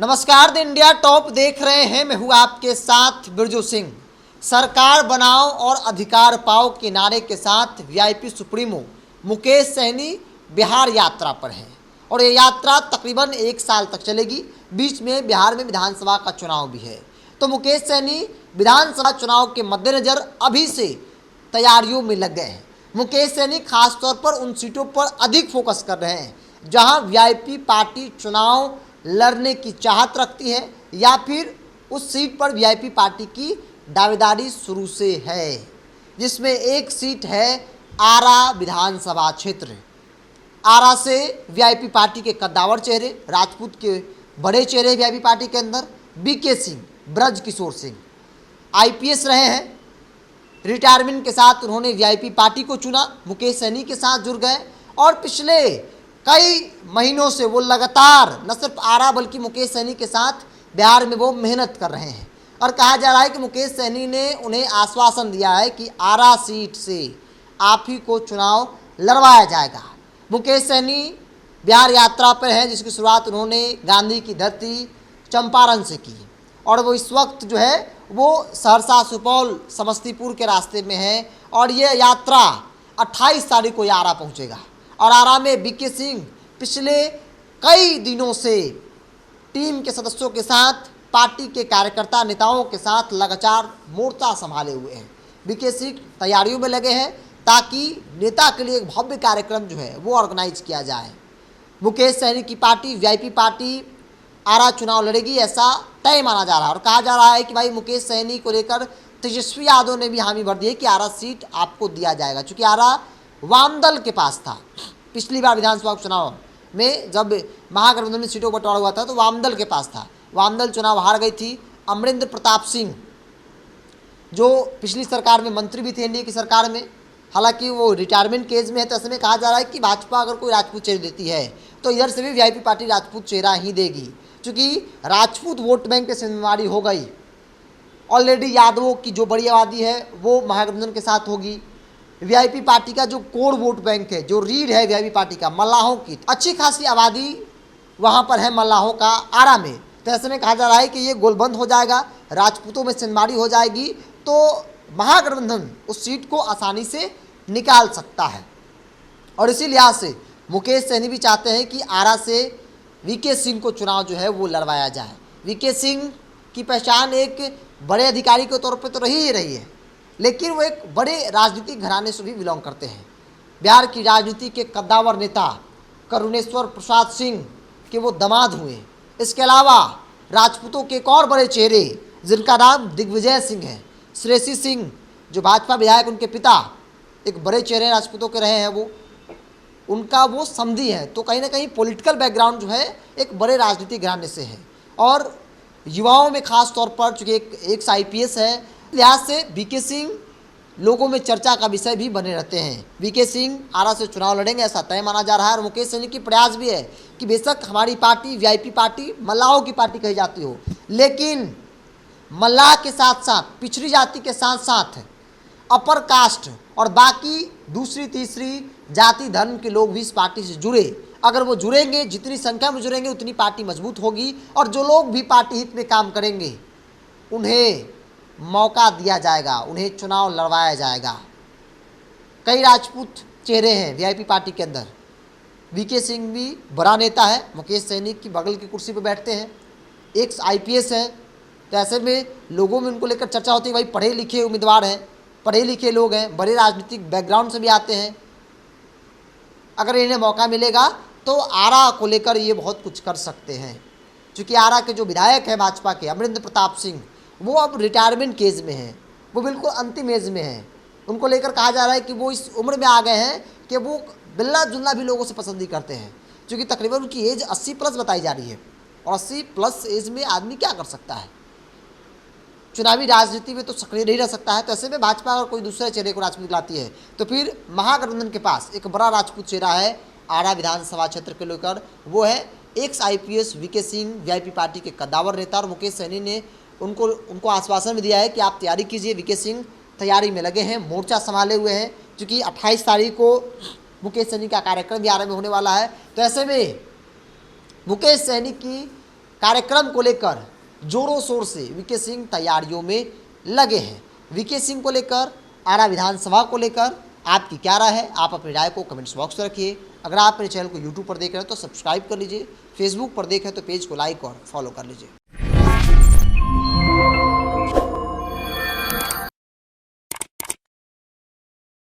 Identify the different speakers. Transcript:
Speaker 1: नमस्कार the India top देख रहे हैं। मैं हूं आपके साथ बिरजू सिंह। सरकार बनाओ और अधिकार पाओ के नारे के साथ वीआईपी सुप्रीमो मुकेश सहनी बिहार यात्रा पर हैं और ये यात्रा तकरीबन 1 साल तक चलेगी। बीच में बिहार में विधानसभा का चुनाव भी है, तो मुकेश सहनी विधानसभा चुनाव के मद्देनज़र अभी से तैयारियों में लग गए हैं। मुकेश सहनी खासतौर पर उन सीटों पर अधिक फोकस कर रहे हैं जहां वीआईपी पार्टी चुनाव लड़ने की चाहत रखती है या फिर उस सीट पर वीआईपी पार्टी की दावेदारी शुरू से है, जिसमें एक सीट है आरा विधानसभा क्षेत्र। आरा से वीआईपी पार्टी के कद्दावर चेहरे, राजपूत के बड़े चेहरे वीआईपी पार्टी के अंदर बीके सिंह, ब्रज किशोर सिंह आईपीएस रहे हैं। रिटायरमेंट के साथ उन्होंने वीआईपी पार्टी को चुना, मुकेश सहनी के साथ जुड़ गए और पिछले कई महीनों से वो लगातार न सिर्फ आरा बल्कि मुकेश सहनी के साथ बिहार में वो मेहनत कर रहे हैं। और कहा जा रहा है कि मुकेश सहनी ने उन्हें आश्वासन दिया है कि आरा सीट से आप ही को चुनाव लड़वाया जाएगा। मुकेश सहनी बिहार यात्रा पर हैं, जिसकी शुरुआत उन्होंने गांधी की धरती चंपारण से की और वो इस वक्त जो है वो सहरसा, सुपौल, समस्तीपुर के रास्ते में है और ये यात्रा 28 तारीख को आरा पहुंचेगा। और आरा में बीके सिंह पिछले कई दिनों से टीम के सदस्यों के साथ, पार्टी के कार्यकर्ता नेताओं के साथ लगातार मोर्चा संभाले हुए हैं। बीके सिंह तैयारियों में लगे हैं ताकि नेता के लिए एक भव्य कार्यक्रम जो है वो ऑर्गेनाइज किया जाए। मुकेश सहनी की पार्टी वीआईपी पार्टी आरा चुनाव लड़ेगी, ऐसा तय माना जा रहा है। और कहा जा रहा है कि भाई मुकेश सहनी को लेकर तेजस्वी यादव ने भी हामी भर दी है कि आरा सीट आपको दिया जाएगा, क्योंकि आरा वामदल के पास था। पिछली बार विधानसभा चुनाव में जब महागठबंधन में सीटों का बंटवारा हुआ था तो वामदल के पास था। वामदल चुनाव हार गई थी। अमरिंदर प्रताप सिंह जो पिछली सरकार में मंत्री भी थे एनडीए की सरकार में, हालांकि वो रिटायरमेंट केज में है, तो ऐसे में कहा जा रहा है कि भाजपा अगर कोई राजपूत चेहरा देती है तो इधर से भी वीआईपी पार्टी राजपूत चेहरा ही देगी, क्योंकि राजपूत वोट बैंक की जिम्मेदारी हो गई। ऑलरेडी यादवों की जो बड़ी आबादी है वो महागठबंधन के साथ होगी। वीआईपी पार्टी का जो कोर वोट बैंक है, जो रीढ़ है वीआईपी पार्टी का, मल्लाहों की अच्छी खासी आबादी वहाँ पर है मल्लाहों का आरा में। तो ऐसे में कहा जा रहा है कि ये गोलबंद हो जाएगा, राजपूतों में सिंहमारी हो जाएगी, तो महागठबंधन उस सीट को आसानी से निकाल सकता है। और इसी लिहाज से मुकेश सहनी भी चाहते हैं कि आरा से वीके सिंह को चुनाव जो है वो लड़वाया जाए। वीके सिंह की पहचान एक बड़े अधिकारी के तौर पर तो रही ही रही है, लेकिन वो एक बड़े राजनीतिक घराने से भी बिलोंग करते हैं। बिहार की राजनीति के कद्दावर नेता करुणेश्वर प्रसाद सिंह के वो दामाद हुए। इसके अलावा राजपूतों के एक और बड़े चेहरे जिनका नाम दिग्विजय सिंह है, श्रेयसी सिंह जो भाजपा विधायक, उनके पिता एक बड़े चेहरे राजपूतों के रहे हैं, वो उनका वो समधी है। तो कहीं ना कहीं पॉलिटिकल बैकग्राउंड जो है एक बड़े राजनीतिक घराने से है और युवाओं में खास तौर पर चूँकि एक आईपीएस है, लिहाज से बीके सिंह लोगों में चर्चा का विषय भी बने रहते हैं। बीके सिंह आरा से चुनाव लड़ेंगे ऐसा तय माना जा रहा है। और मुकेश सहनी की प्रयास भी है कि बेशक हमारी पार्टी वीआईपी पार्टी मल्लाहों की पार्टी कही जाती हो, लेकिन मल्लाह के साथ साथ पिछड़ी जाति के साथ साथ अपर कास्ट और बाकी दूसरी तीसरी जाति धर्म के लोग भी इस पार्टी से जुड़े। अगर वो जुड़ेंगे, जितनी संख्या में जुड़ेंगे उतनी पार्टी मजबूत होगी और जो लोग भी पार्टी हित में काम करेंगे उन्हें मौका दिया जाएगा, उन्हें चुनाव लड़वाया जाएगा। कई राजपूत चेहरे हैं वीआईपी पार्टी के अंदर। वीके सिंह भी बड़ा नेता है, मुकेश सहनी की बगल की कुर्सी पर बैठते हैं, एक आईपीएस है। तो ऐसे में लोगों में उनको लेकर चर्चा होती है भाई पढ़े लिखे उम्मीदवार हैं, पढ़े लिखे लोग हैं, बड़े राजनीतिक बैकग्राउंड से भी आते हैं। अगर इन्हें मौका मिलेगा तो आरा को लेकर ये बहुत कुछ कर सकते हैं, क्योंकि आरा के जो विधायक हैं भाजपा के अमरिंदर प्रताप सिंह, वो अब रिटायरमेंट केज में हैं, वो बिल्कुल अंतिम एज में हैं। उनको लेकर कहा जा रहा है कि वो इस उम्र में आ गए हैं कि वो मिलना जुलना भी लोगों से पसंद ही करते हैं, क्योंकि तकरीबन उनकी एज 80+ बताई जा रही है और 80+ एज में आदमी क्या कर सकता है, चुनावी राजनीति में तो सक्रिय नहीं रह सकता है। तो ऐसे में भाजपा अगर कोई दूसरे चेहरे को राजपूत लाती है तो फिर महागठबंधन के पास एक बड़ा राजपूत चेहरा है आरा विधानसभा क्षेत्र के लेकर, वो है ex IPS VK Singh, VIP party के कद्दावर नेता। और मुकेश सहनी ने उनको आश्वासन भी दिया है कि आप तैयारी कीजिए। वीके सिंह तैयारी में लगे हैं, मोर्चा संभाले हुए हैं, क्योंकि 28 तारीख को मुकेश सहनी का कार्यक्रम भी आरा में होने वाला है। तो ऐसे में मुकेश सहनी की कार्यक्रम को लेकर जोरों शोर से वीके सिंह तैयारियों में लगे हैं। वीके सिंह को लेकर, आरा विधानसभा को लेकर आपकी क्या राय है? आप अपनी राय को कमेंट्स बॉक्स में रखिए। अगर आप मेरे चैनल को यूट्यूब पर देख रहे हैं तो सब्सक्राइब कर लीजिए, फेसबुक पर देख रहे हैं तो पेज को लाइक और फॉलो कर लीजिए।